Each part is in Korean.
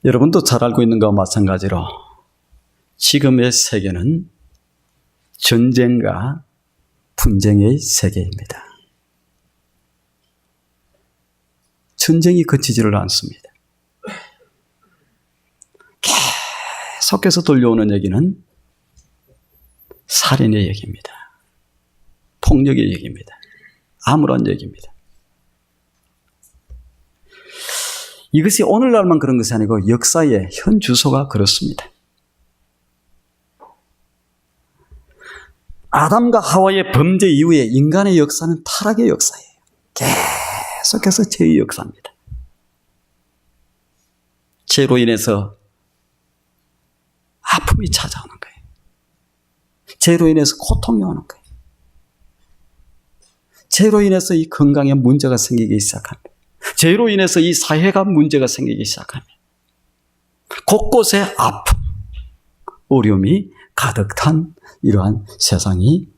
여러분도 잘 알고 있는 것과 마찬가지로 지금의 세계는 전쟁과 분쟁의 세계입니다. 전쟁이 그치지를 않습니다. 계속해서 들려오는 얘기는 살인의 얘기입니다. 폭력의 얘기입니다. 아무런 얘기입니다. 이것이 오늘날만 그런 것이 아니고 역사의 현 주소가 그렇습니다. 아담과 하와의 범죄 이후에 인간의 역사는 타락의 역사예요. 계속해서 죄의 역사입니다. 죄로 인해서 아픔이 찾아오는 거예요. 죄로 인해서 고통이 오는 거예요. 죄로 인해서 이 건강에 문제가 생기기 시작합니다. 죄로 인해서 이 사회가 문제가 생기기 시작합니다. 곳곳에 아픔, 어려움이 가득 탄 이러한 세상이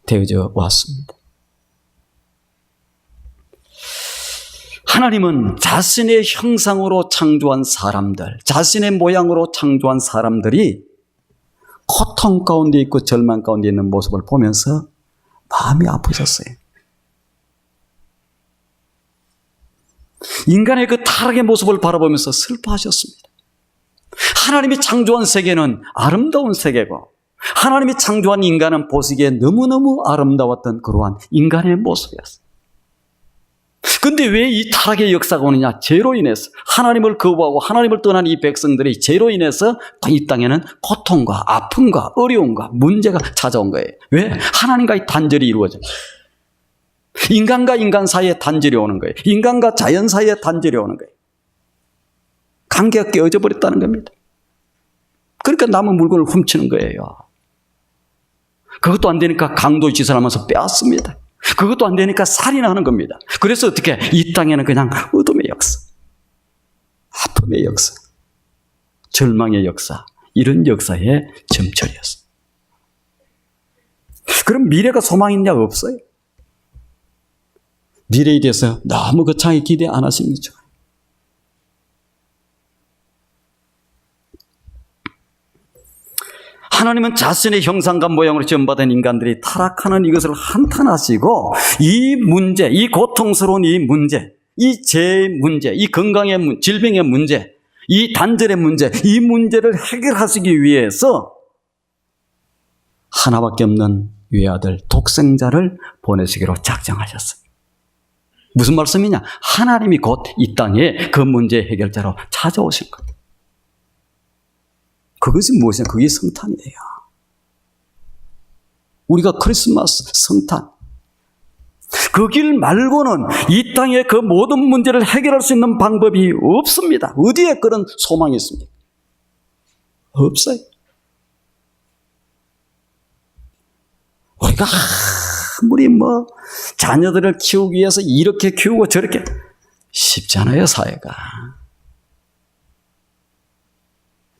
되어져 왔습니다. 하나님은 자신의 형상으로 창조한 사람들, 자신의 모양으로 창조한 사람들이 고통 가운데 있고 절망 가운데 있는 모습을 보면서 마음이 아프셨어요. 인간의 그 타락의 모습을 바라보면서 슬퍼하셨습니다. 하나님이 창조한 세계는 아름다운 세계고 하나님이 창조한 인간은 보시기에 너무너무 아름다웠던 그러한 인간의 모습이었어요. 그런데 왜 이 타락의 역사가 오느냐? 죄로 인해서 하나님을 거부하고 하나님을 떠난 이 백성들이 죄로 인해서 이 땅에는 고통과 아픔과 어려움과 문제가 찾아온 거예요. 왜? 하나님과의 단절이 이루어져요. 인간과 인간 사이에 단절이 오는 거예요. 인간과 자연 사이에 단절이 오는 거예요. 관계가 깨어져 버렸다는 겁니다. 그러니까 남의 물건을 훔치는 거예요. 그것도 안 되니까 강도 짓을 하면서 빼앗습니다. 그것도 안 되니까 살인하는 겁니다. 그래서 어떻게? 이 땅에는 그냥 어둠의 역사, 아픔의 역사, 절망의 역사, 이런 역사의 점철이었어요. 그럼 미래가 소망이 있냐? 없어요. 미래에 대해서 너무 거창하게 기대 안 하시는 거죠. 하나님은 자신의 형상과 모양으로 지음받은 인간들이 타락하는 이것을 한탄하시고 이 문제, 이 고통스러운 이 문제, 이 죄의 문제, 이 건강의 문제, 질병의 문제, 이 단절의 문제, 이 문제를 해결하시기 위해서 하나밖에 없는 외아들, 독생자를 보내시기로 작정하셨어요. 무슨 말씀이냐? 하나님이 곧 이 땅에 그 문제의 해결자로 찾아오신 거예요. 그것이 무엇이냐? 그게 성탄이에요. 우리가 크리스마스, 성탄. 그 길 말고는 이 땅의 그 모든 문제를 해결할 수 있는 방법이 없습니다. 어디에 그런 소망이 있습니까? 없어요. 우리가 아무리 자녀들을 키우기 위해서 이렇게 키우고 저렇게 쉽지 않아요, 사회가.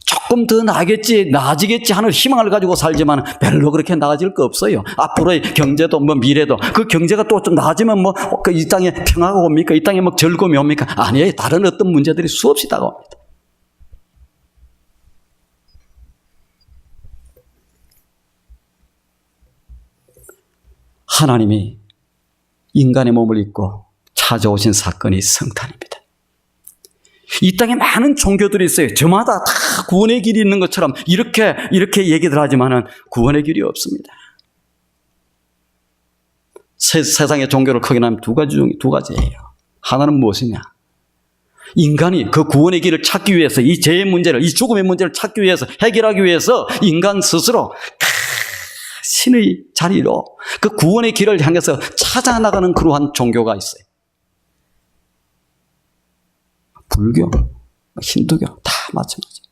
조금 더 나아지겠지 하는 희망을 가지고 살지만 별로 그렇게 나아질 거 없어요. 앞으로의 경제도 미래도 그 경제가 또 좀 나아지면 이 땅에 평화가 옵니까? 이 땅에 즐거움이 옵니까? 아니에요. 다른 어떤 문제들이 수없이 다가옵니다. 하나님이 인간의 몸을 입고 찾아오신 사건이 성탄입니다. 이 땅에 많은 종교들이 있어요. 저마다 다 구원의 길이 있는 것처럼 이렇게 얘기들 하지만은 구원의 길이 없습니다. 세상의 종교를 크게 나누면 두 가지예요. 하나는 무엇이냐? 인간이 그 구원의 길을 찾기 위해서 이 죄의 문제를, 이 죽음의 문제를 찾기 위해서, 해결하기 위해서 인간 스스로 신의 자리로 그 구원의 길을 향해서 찾아나가는 그러한 종교가 있어요. 불교, 힌두교 다 마찬가지.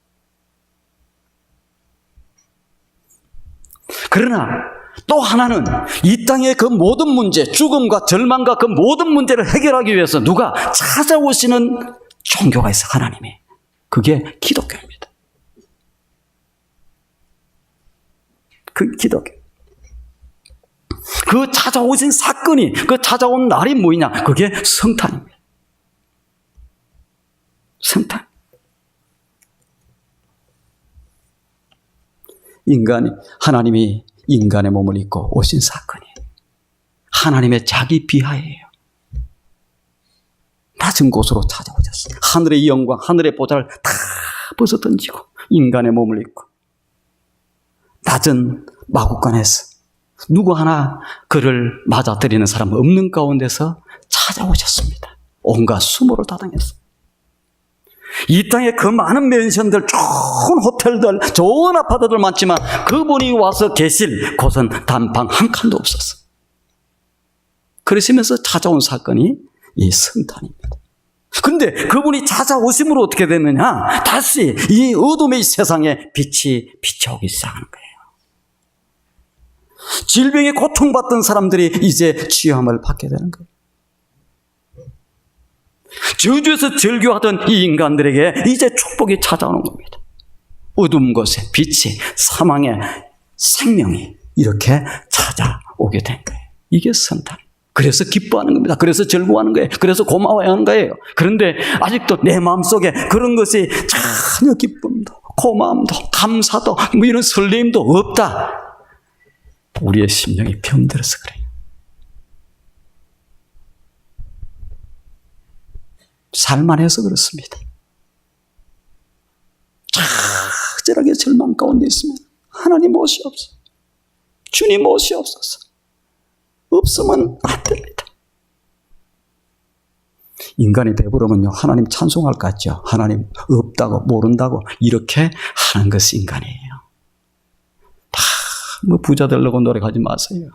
그러나 또 하나는 이 땅의 그 모든 문제, 죽음과 절망과 그 모든 문제를 해결하기 위해서 누가 찾아오시는 종교가 있어요. 하나님이. 그게 기독교입니다. 그 기독교. 그 찾아오신 사건이, 그 찾아온 날이 뭐냐? 그게 성탄입니다. 성탄. 하나님이 인간의 몸을 입고 오신 사건이 하나님의 자기 비하예요. 낮은 곳으로 찾아오셨어요. 하늘의 영광, 하늘의 보좌를 다 벗어던지고 인간의 몸을 입고 낮은 마구간에서 누구 하나 그를 맞아들이는 사람 없는 가운데서 찾아오셨습니다. 온갖 수모를 다당했어요. 이 땅에 그 많은 맨션들, 좋은 호텔들, 좋은 아파트들 많지만 그분이 와서 계실 곳은 단방 한 칸도 없었어요. 그러시면서 찾아온 사건이 이 성탄입니다. 그런데 그분이 찾아오심으로 어떻게 됐느냐? 다시 이 어둠의 세상에 빛이 비춰오기 시작하는 거예요. 질병에 고통받던 사람들이 이제 치유함을 받게 되는 거예요. 저주에서 절규하던 이 인간들에게 이제 축복이 찾아오는 겁니다. 어두운 곳에 빛이, 사망의 생명이 이렇게 찾아오게 된 거예요. 이게 성탄. 그래서 기뻐하는 겁니다. 그래서 즐거워하는 거예요. 그래서 고마워하는 거예요. 그런데 아직도 내 마음속에 그런 것이 전혀 기쁨도, 고마움도, 감사도, 이런 설렘도 없다. 우리의 심령이 병들어서 그래요. 살만해서 그렇습니다. 적절하게 절망 가운데 있으면 하나님 오시옵소서. 주님 오시옵소서. 없으면 안 됩니다. 인간이 배부르면요, 하나님 찬송할 것 같죠. 하나님 없다고, 모른다고 이렇게 하는 것이 인간이에요. 다 부자 되려고 노력하지 마세요.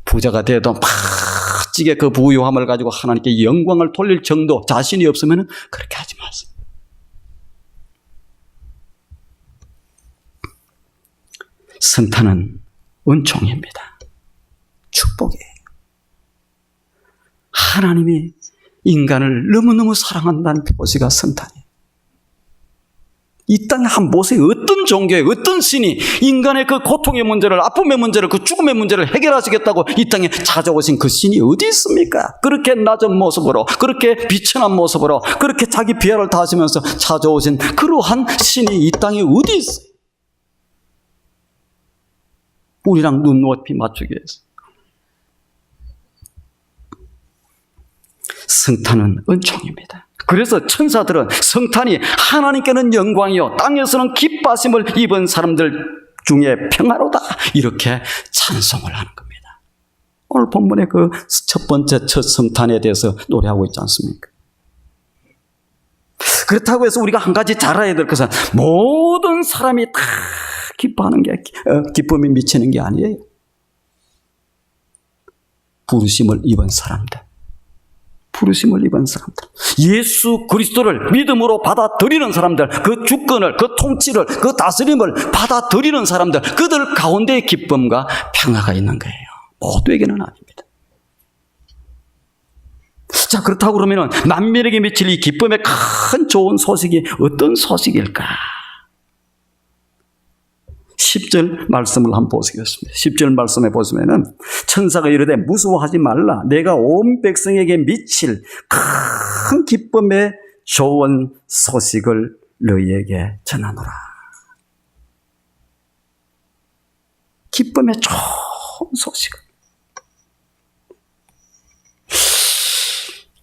부자가 돼도 멋지게 그 부유함을 가지고 하나님께 영광을 돌릴 정도 자신이 없으면 그렇게 하지 마세요. 성탄은 은총입니다. 축복이에요. 하나님이 인간을 너무너무 사랑한다는 표시가 성탄이에요. 이 땅에 한 보세요. 어떤 종교에 어떤 신이 인간의 그 고통의 문제를, 아픔의 문제를, 그 죽음의 문제를 해결하시겠다고 이 땅에 찾아오신 그 신이 어디 있습니까? 그렇게 낮은 모습으로, 그렇게 비천한 모습으로, 그렇게 자기 비하를 다하시면서 찾아오신 그러한 신이 이 땅에 어디 있어요? 우리랑 눈높이 맞추기 위해서. 성탄은 은총입니다. 그래서 천사들은 성탄이 하나님께는 영광이요 땅에서는 기뻐하심을 입은 사람들 중에 평화로다 이렇게 찬송을 하는 겁니다. 오늘 본문의 그 첫 번째 첫 성탄에 대해서 노래하고 있지 않습니까? 그렇다고 해서 우리가 한 가지 잘 알아야 될 것은 모든 사람이 다 기뻐하는 게 기쁨이 미치는 게 아니에요. 부르심을 입은 사람들, 부르심을 입은 사람들, 예수 그리스도를 믿음으로 받아들이는 사람들, 그 주권을, 그 통치를, 그 다스림을 받아들이는 사람들, 그들 가운데 기쁨과 평화가 있는 거예요. 모두에게는 아닙니다. 자, 그렇다고 그러면 만민에게 미칠 이 기쁨의 큰 좋은 소식이 어떤 소식일까? 10절 말씀을 한번 보시겠습니다. 10절 말씀에 보시면은 천사가 이르되 무서워하지 말라. 내가 온 백성에게 미칠 큰 기쁨의 좋은 소식을 너희에게 전하노라. 기쁨의 좋은 소식.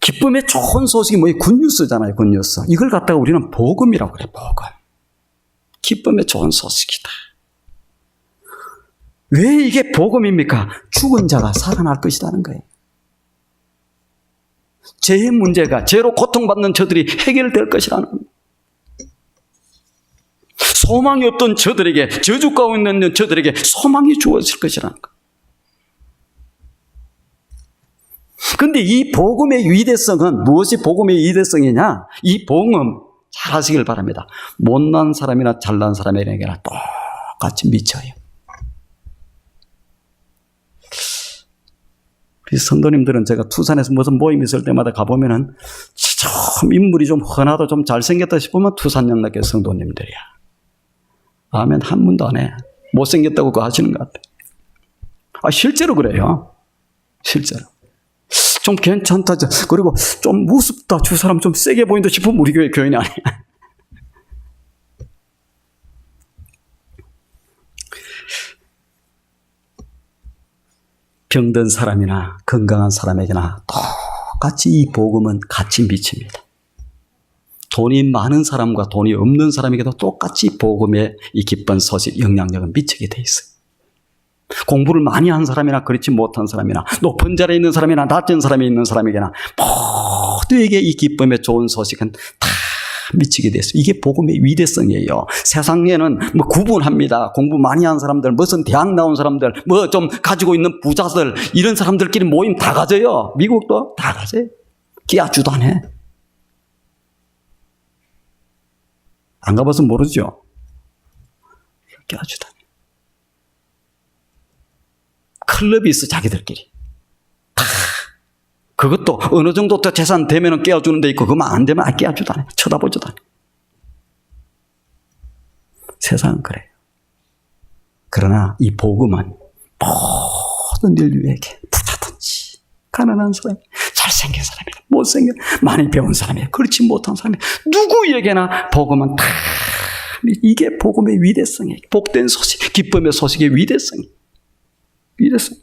기쁨의 좋은 소식이 뭐예요? 굿뉴스잖아요. 굿뉴스. 이걸 갖다가 우리는 복음이라고 그래요. 복음. 기쁨의 좋은 소식이다. 왜 이게 복음입니까? 죽은 자가 살아날 것이라는 거예요. 죄의 문제가, 죄로 고통받는 저들이 해결될 것이라는 겁니다. 소망이 없던 저들에게, 저주 가운데 있는 저들에게 소망이 주어질 것이라는 거예요. 그런데 이 복음의 위대성은 무엇이 복음의 위대성이냐? 이 복음 잘 하시길 바랍니다. 못난 사람이나 잘난 사람에게나 똑같이 미쳐요. 우리 성도님들은 제가 투산에서 무슨 모임 있을 때마다 가보면은 좀 인물이 좀 흔하다, 좀 잘생겼다 싶으면 투산연락교 성도님들이야. 아멘 한 분도 안 해. 못생겼다고 그거 하시는 것 같아요. 실제로 그래요. 실제로. 좀 괜찮다. 그리고 좀 무섭다. 저 사람 좀 세게 보인다 싶으면 우리 교회 교인이 아니야. 병든 사람이나 건강한 사람에게나 똑같이 이 복음은 같이 미칩니다. 돈이 많은 사람과 돈이 없는 사람에게도 똑같이 복음의 이 기쁜 소식, 영향력은 미치게 돼 있어요. 공부를 많이 한 사람이나 그렇지 못한 사람이나 높은 자리에 있는 사람이나 낮은 사람에 있는 사람에게나 모두에게 이 기쁨의 좋은 소식은 다 미치게 됐어요. 이게 복음의 위대성이에요. 세상에는 뭐 구분합니다. 공부 많이 한 사람들, 무슨 대학 나온 사람들, 뭐 좀 가지고 있는 부자들, 이런 사람들끼리 모임 다 가져요. 미국도 다 가져요. 끼아주도 안 해. 안 가봐서 모르죠. 끼아주도 안 해. 클럽이 있어, 자기들끼리. 다. 그것도 어느 정도 더 재산 되면은 깨워주는 데 있고, 그만 안 되면 깨워주도 안 해. 쳐다보지도 않아. 세상은 그래요. 그러나 이 복음은 모든 인류에게 부자든지, 가난한 사람이, 잘생긴 사람이, 못생긴, 많이 배운 사람이, 그렇지 못한 사람이, 누구에게나 복음은 다, 이게 복음의 위대성이에요. 복된 소식, 기쁨의 소식의 위대성이에요. 위대성.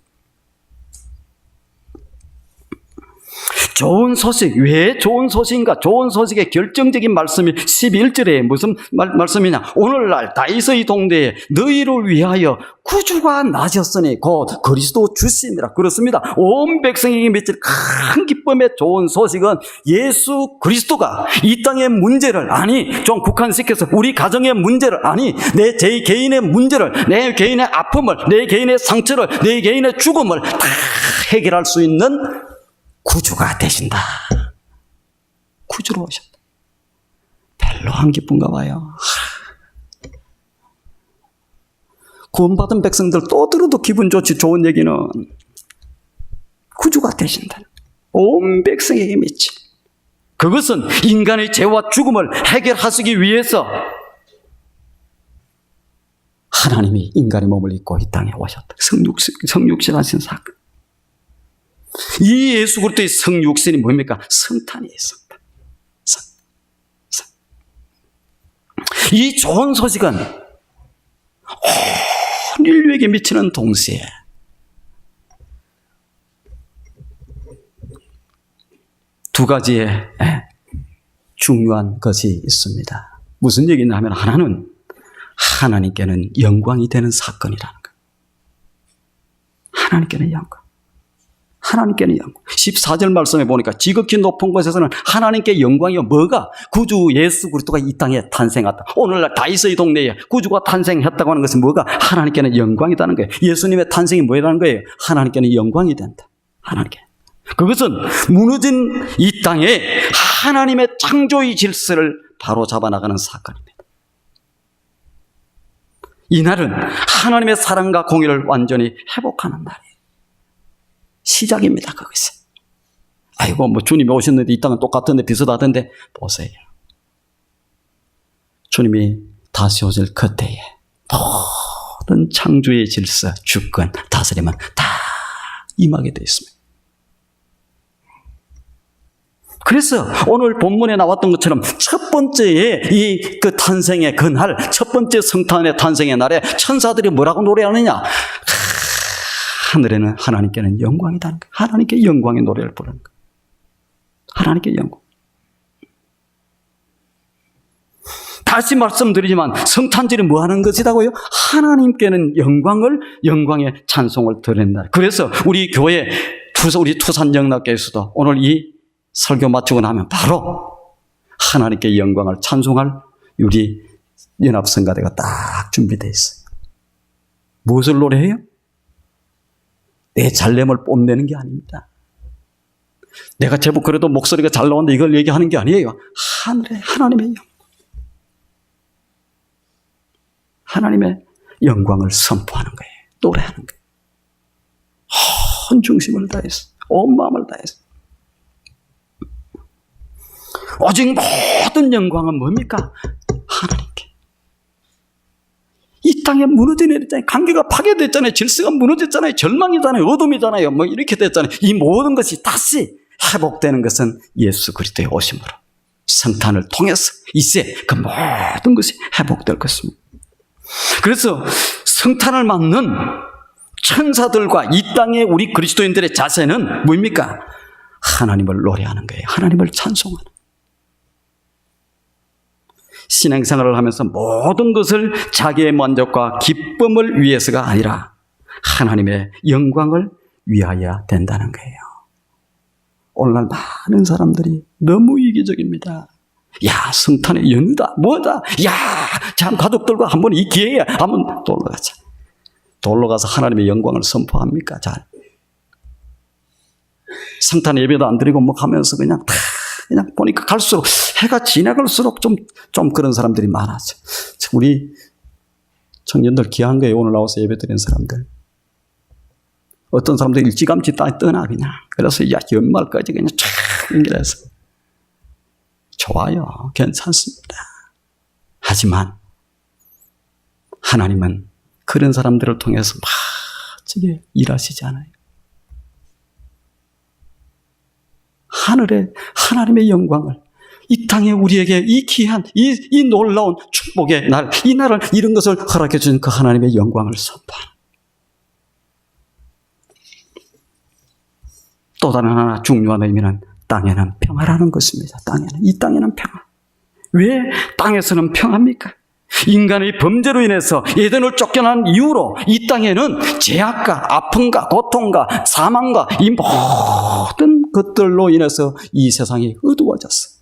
좋은 소식, 왜 좋은 소식인가? 좋은 소식의 결정적인 말씀이 11절에 무슨 말씀이냐? 오늘날 다윗의 동네에 너희를 위하여 구주가 나셨으니 곧 그리스도 주시니라. 그렇습니다. 온 백성에게 미칠 큰 기쁨의 좋은 소식은 예수 그리스도가 이 땅의 문제를, 아니 좀 국한시켜서 우리 가정의 문제를, 아니 제 개인의 문제를, 내 개인의 아픔을, 내 개인의 상처를, 내 개인의 죽음을 다 해결할 수 있는 구주가 되신다. 구주로 오셨다. 별로 안 기쁜가 봐요. 구원받은 백성들 또 들어도 기분 좋지. 좋은 얘기는 구주가 되신다. 온 백성에게 미치. 그것은 인간의 죄와 죽음을 해결하시기 위해서 하나님이 인간의 몸을 입고 이 땅에 오셨다. 성육신하신 사건. 이 예수 그리스도의 성육신이 뭡니까? 성탄이에요. 성탄. 이 좋은 소식은 온 인류에게 미치는 동시에 두 가지의 중요한 것이 있습니다. 무슨 얘기냐 하면, 하나는 하나님께는 영광이 되는 사건이라는 거예요. 하나님께는 영광. 하나님께는 영광. 14절 말씀에 보니까 지극히 높은 곳에서는 하나님께 영광이요. 뭐가? 구주 예수 그리스도가 이 땅에 탄생했다. 오늘날 다윗의 동네에 구주가 탄생했다고 하는 것은 뭐가? 하나님께는 영광이라는 거예요. 예수님의 탄생이 뭐라는 거예요? 하나님께는 영광이 된다. 하나님께. 그것은 무너진 이 땅에 하나님의 창조의 질서를 바로 잡아나가는 사건입니다. 이날은 하나님의 사랑과 공의를 완전히 회복하는 날이에요. 시작입니다, 그것이. 아이고, 뭐 주님이 오셨는데 이 땅은 똑같은데 비슷하던데, 보세요. 주님이 다시 오실 그때에 모든 창조의 질서, 주권, 다스림은 다 임하게 되어 있습니다. 그래서 오늘 본문에 나왔던 것처럼 첫 번째에 그 탄생의 그날, 첫 번째 성탄의 탄생의 날에 천사들이 뭐라고 노래하느냐? 하늘에는 하나님께는 영광이다는 거예요. 하나님께 영광의 노래를 부르는 거예요. 하나님께 영광. 다시 말씀드리지만 성탄절이 뭐 하는 것이라고요? 하나님께는 영광의 찬송을 드린다. 그래서 우리 교회, 우리 투산영락교회에서도 오늘 이 설교 마치고 나면 바로 하나님께 영광을 찬송할 우리 연합성가대가 딱 준비되어 있어요. 무엇을 노래해요? 내 잘됨을 뽐내는 게 아닙니다. 내가 제법 그래도 목소리가 잘 나오는데 이걸 얘기하는 게 아니에요. 하나님의 영광. 하나님의 영광을 선포하는 거예요. 노래하는 거예요. 온 중심을 다해서, 온 마음을 다해서. 오직 모든 영광은 뭡니까? 하나님께. 이 땅에 무너진 일 있잖아요. 관계가 파괴됐잖아요. 질서가 무너졌잖아요. 절망이잖아요. 어둠이잖아요. 뭐 이렇게 됐잖아요. 이 모든 것이 다시 회복되는 것은 예수 그리스도의 오심으로, 성탄을 통해서 이제 그 모든 것이 회복될 것입니다. 그래서 성탄을 맞는 천사들과 이 땅의 우리 그리스도인들의 자세는 뭡니까? 하나님을 노래하는 거예요. 하나님을 찬송하는. 신앙생활을 하면서 모든 것을 자기의 만족과 기쁨을 위해서가 아니라 하나님의 영광을 위하여 된다는 거예요. 오늘날 많은 사람들이 너무 이기적입니다. 야, 성탄의 연휴다, 뭐다, 야, 참 가족들과 한번 이 기회에 한번 놀러 가자. 놀러 가서 하나님의 영광을 선포합니까? 잘. 성탄 예배도 안 드리고 뭐 하면서 그냥 보니까 갈수록 해가 지나갈수록 좀 그런 사람들이 많아져. 우리 청년들 귀한 거예요. 오늘 나와서 예배 드리는 사람들. 어떤 사람들 일찌감치 떠나 그냥. 그래서 야, 연말까지 그냥 쫙 연결해서. 좋아요. 괜찮습니다. 하지만 하나님은 그런 사람들을 통해서 멋지게 일하시지 않아요. 하늘에 하나님의 영광을 이 땅에 우리에게 이 귀한 이 놀라운 축복의 날, 이 날을 이런 것을 허락해 주신 그 하나님의 영광을 선포하는. 또 다른 하나 중요한 의미는 땅에는 평화라는 것입니다. 이 땅에는 평화. 왜 땅에서는 평화입니까? 인간의 범죄로 인해서 에덴을 쫓겨난 이후로 이 땅에는 제약과 아픔과 고통과 사망과 이 모든 것들로 인해서 이 세상이 어두워졌어요.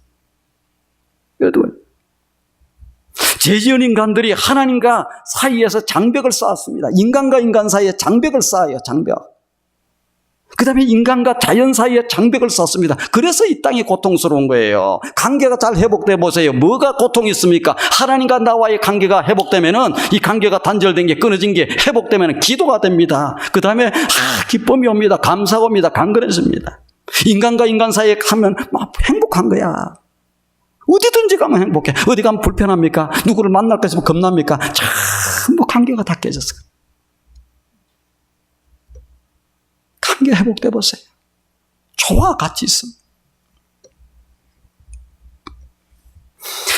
죄 지은 인간들이 하나님과 사이에서 장벽을 쌓았습니다. 인간과 인간 사이에 장벽을 쌓아요. 장벽. 그 다음에 인간과 자연 사이에 장벽을 쌓습니다. 그래서 이 땅이 고통스러운 거예요. 관계가 잘 회복돼 보세요. 뭐가 고통이 있습니까? 하나님과 나와의 관계가 회복되면은, 이 관계가 단절된 게, 끊어진 게 회복되면 기도가 됩니다. 그 다음에 기쁨이 옵니다. 감사가 옵니다. 강건해집니다. 인간과 인간 사이에 가면 막 행복한 거야. 어디든지 가면 행복해. 어디 가면 불편합니까? 누구를 만날까 싶으면 겁납니까? 전부 관계가 다 깨졌어요. 관계 회복돼 보세요. 저와 같이 있습니다.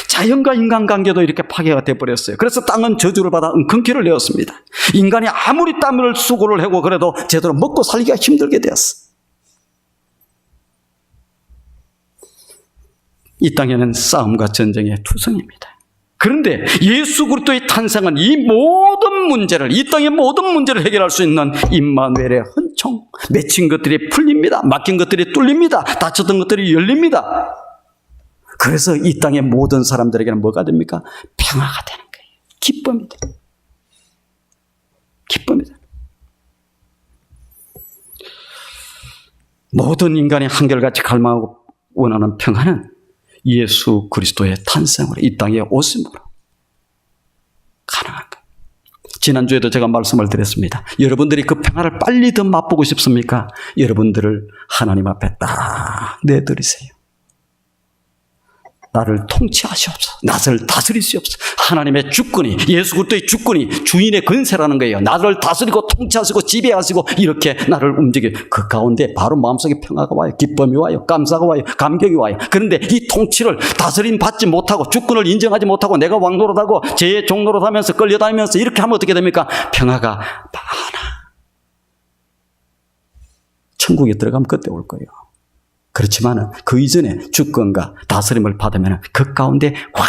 자연과 인간관계도 이렇게 파괴가 돼버렸어요. 그래서 땅은 저주를 받아 엉겅퀴를 내었습니다. 인간이 아무리 땀을 수고를 하고 그래도 제대로 먹고 살기가 힘들게 되었어요. 이 땅에는 싸움과 전쟁의 투성입니다. 그런데 예수 그리스도의 탄생은 이 모든 문제를, 이 땅의 모든 문제를 해결할 수 있는 임마누엘의 헌총, 맺힌 것들이 풀립니다. 막힌 것들이 뚫립니다. 닫혔던 것들이 열립니다. 그래서 이 땅의 모든 사람들에게는 뭐가 됩니까? 평화가 되는 거예요. 기쁨이다. 기쁨이다. 모든 인간이 한결같이 갈망하고 원하는 평화는 예수 그리스도의 탄생으로, 이 땅에 오심으로 가능한 거예요. 지난주에도 제가 말씀을 드렸습니다. 여러분들이 그 평화를 빨리 더 맛보고 싶습니까? 여러분들을 하나님 앞에 딱 내드리세요. 나를 통치하시옵소서. 나를 다스리시옵소서. 하나님의 주권이, 예수 그리스도의 주권이 주인의 권세라는 거예요. 나를 다스리고 통치하시고 지배하시고 이렇게 나를 움직여. 그 가운데 바로 마음속에 평화가 와요. 기쁨이 와요. 감사가 와요. 감격이 와요. 그런데 이 통치를 다스림 받지 못하고 주권을 인정하지 못하고 내가 왕노릇하고 제 종노릇하면서 끌려다니면서 이렇게 하면 어떻게 됩니까? 평화가 많아. 천국에 들어가면 그때 올 거예요. 그렇지만 그 이전에 주권과 다스림을 받으면 그 가운데 확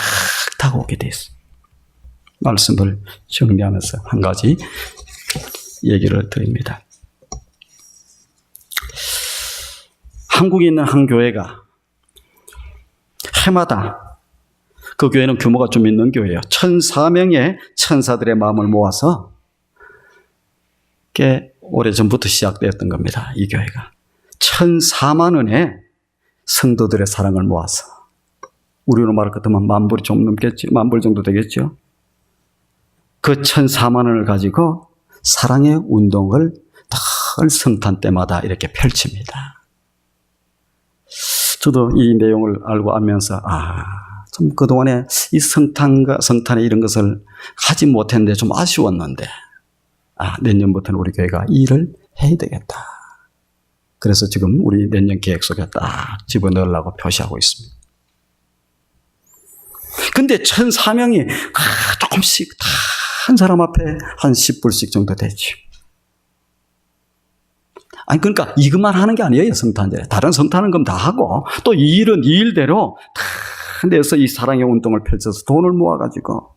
타고 오게 돼 있어요. 말씀을 정리하면서 한 가지 얘기를 드립니다. 한국에 있는 한 교회가 해마다, 그 교회는 규모가 좀 있는 교회예요. 1,004명의 천사들의 마음을 모아서, 꽤 오래전부터 시작되었던 겁니다. 이 교회가. 1,004만 원의 성도들의 사랑을 모아서, 우리로 말할 것 같으면 10,000불이 좀 넘겠죠. 10,000불 정도 되겠죠. 그 1,004만 원을 가지고 사랑의 운동을 늘 성탄 때마다 이렇게 펼칩니다. 저도 이 내용을 알고 알면서 좀 그동안에 이 성탄에 이런 것을 하지 못했는데 좀 아쉬웠는데, 내년부터는 우리 교회가 이 일을 해야 되겠다. 그래서 지금 우리 내년 계획 속에 딱 집어넣으려고 표시하고 있습니다. 근데 1,004명이 조금씩 다 한 사람 앞에 한 10불씩 정도 되죠. 아니, 그러니까 이것만 하는 게 아니에요, 성탄절에. 다른 성탄은 그럼 다 하고, 또 이 일은 이 일대로 다 내서 이 사랑의 운동을 펼쳐서 돈을 모아가지고,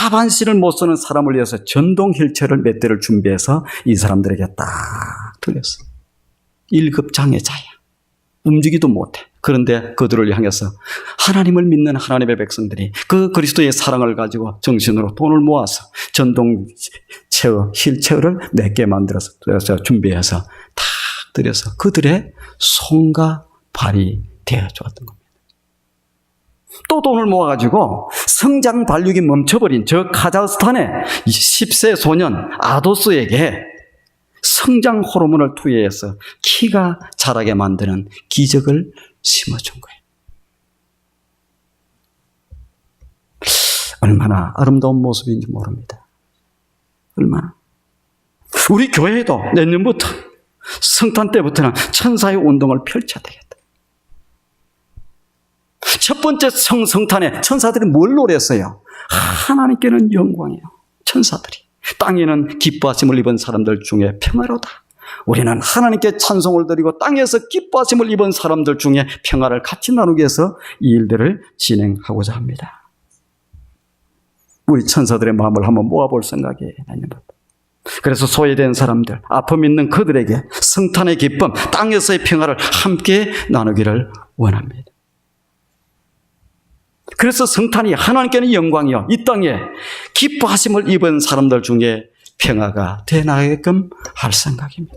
하반신을 못 쓰는 사람을 위해서 전동 휠체어를 몇 대를 준비해서 이 사람들에게 딱 드렸어. 1급 장애자야. 움직이도 못해. 그런데 그들을 향해서 하나님을 믿는 하나님의 백성들이 그 그리스도의 사랑을 가지고 정신으로 돈을 모아서 전동 휠체어를 몇 개 만들어서 준비해서 딱 드려서 그들의 손과 발이 되어 주었던 겁니다. 또 돈을 모아가지고 성장 발육이 멈춰버린 저 카자흐스탄의 10세 소년 아도스에게 성장 호르몬을 투여해서 키가 자라게 만드는 기적을 심어준 거예요. 얼마나 아름다운 모습인지 모릅니다. 얼마나. 우리 교회도 내년부터 성탄 때부터는 천사의 운동을 펼쳐야 되겠다. 첫 번째 성탄에 천사들이 뭘 노랬어요? 하나님께는 영광이요. 천사들이. 땅에는 기뻐하심을 입은 사람들 중에 평화로다. 우리는 하나님께 찬송을 드리고 땅에서 기뻐하심을 입은 사람들 중에 평화를 같이 나누기 위해서 이 일들을 진행하고자 합니다. 우리 천사들의 마음을 한번 모아볼 생각이에요. 그래서 소외된 사람들, 아픔 있는 그들에게 성탄의 기쁨, 땅에서의 평화를 함께 나누기를 원합니다. 그래서 성탄이 하나님께는 영광이요, 이 땅에 기뻐하심을 입은 사람들 중에 평화가 되나게끔 할 생각입니다.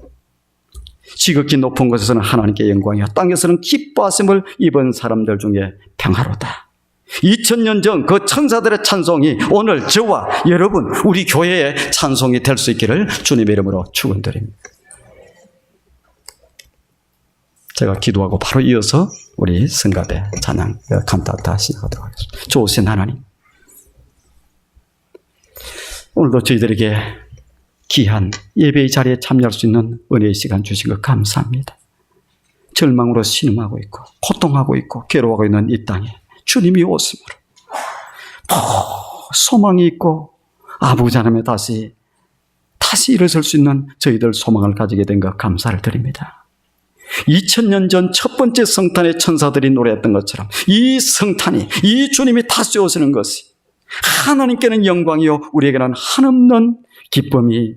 지극히 높은 곳에서는 하나님께 영광이요, 땅에서는 기뻐하심을 입은 사람들 중에 평화로다. 2000년 전 그 천사들의 찬송이 오늘 저와 여러분, 우리 교회의 찬송이 될 수 있기를 주님의 이름으로 축원드립니다. 제가 기도하고 바로 이어서 우리 성가대 찬양 칸타타 시작하도록 하겠습니다. 좋으신 하나님, 오늘도 저희들에게 귀한 예배의 자리에 참여할 수 있는 은혜의 시간 주신 것 감사합니다. 절망으로 신음하고 있고 고통하고 있고 괴로워하고 있는 이 땅에 주님이 오심으로 소망이 있고 아버지 하나님의 다시 일어설 수 있는 저희들 소망을 가지게 된 것 감사를 드립니다. 2000년 전 첫 번째 성탄의 천사들이 노래했던 것처럼 이 성탄이, 이 주님이 다시 오시는 것이 하나님께는 영광이요 우리에게는 한없는 기쁨이,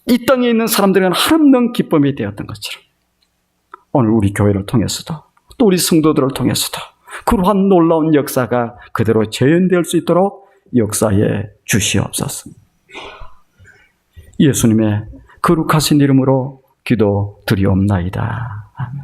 이 땅에 있는 사람들에게는 한없는 기쁨이 되었던 것처럼 오늘 우리 교회를 통해서도 또 우리 성도들을 통해서도 그러한 놀라운 역사가 그대로 재현될 수 있도록 역사해 주시옵소서. 예수님의 거룩하신 이름으로 기도드리옵나이다. 아멘.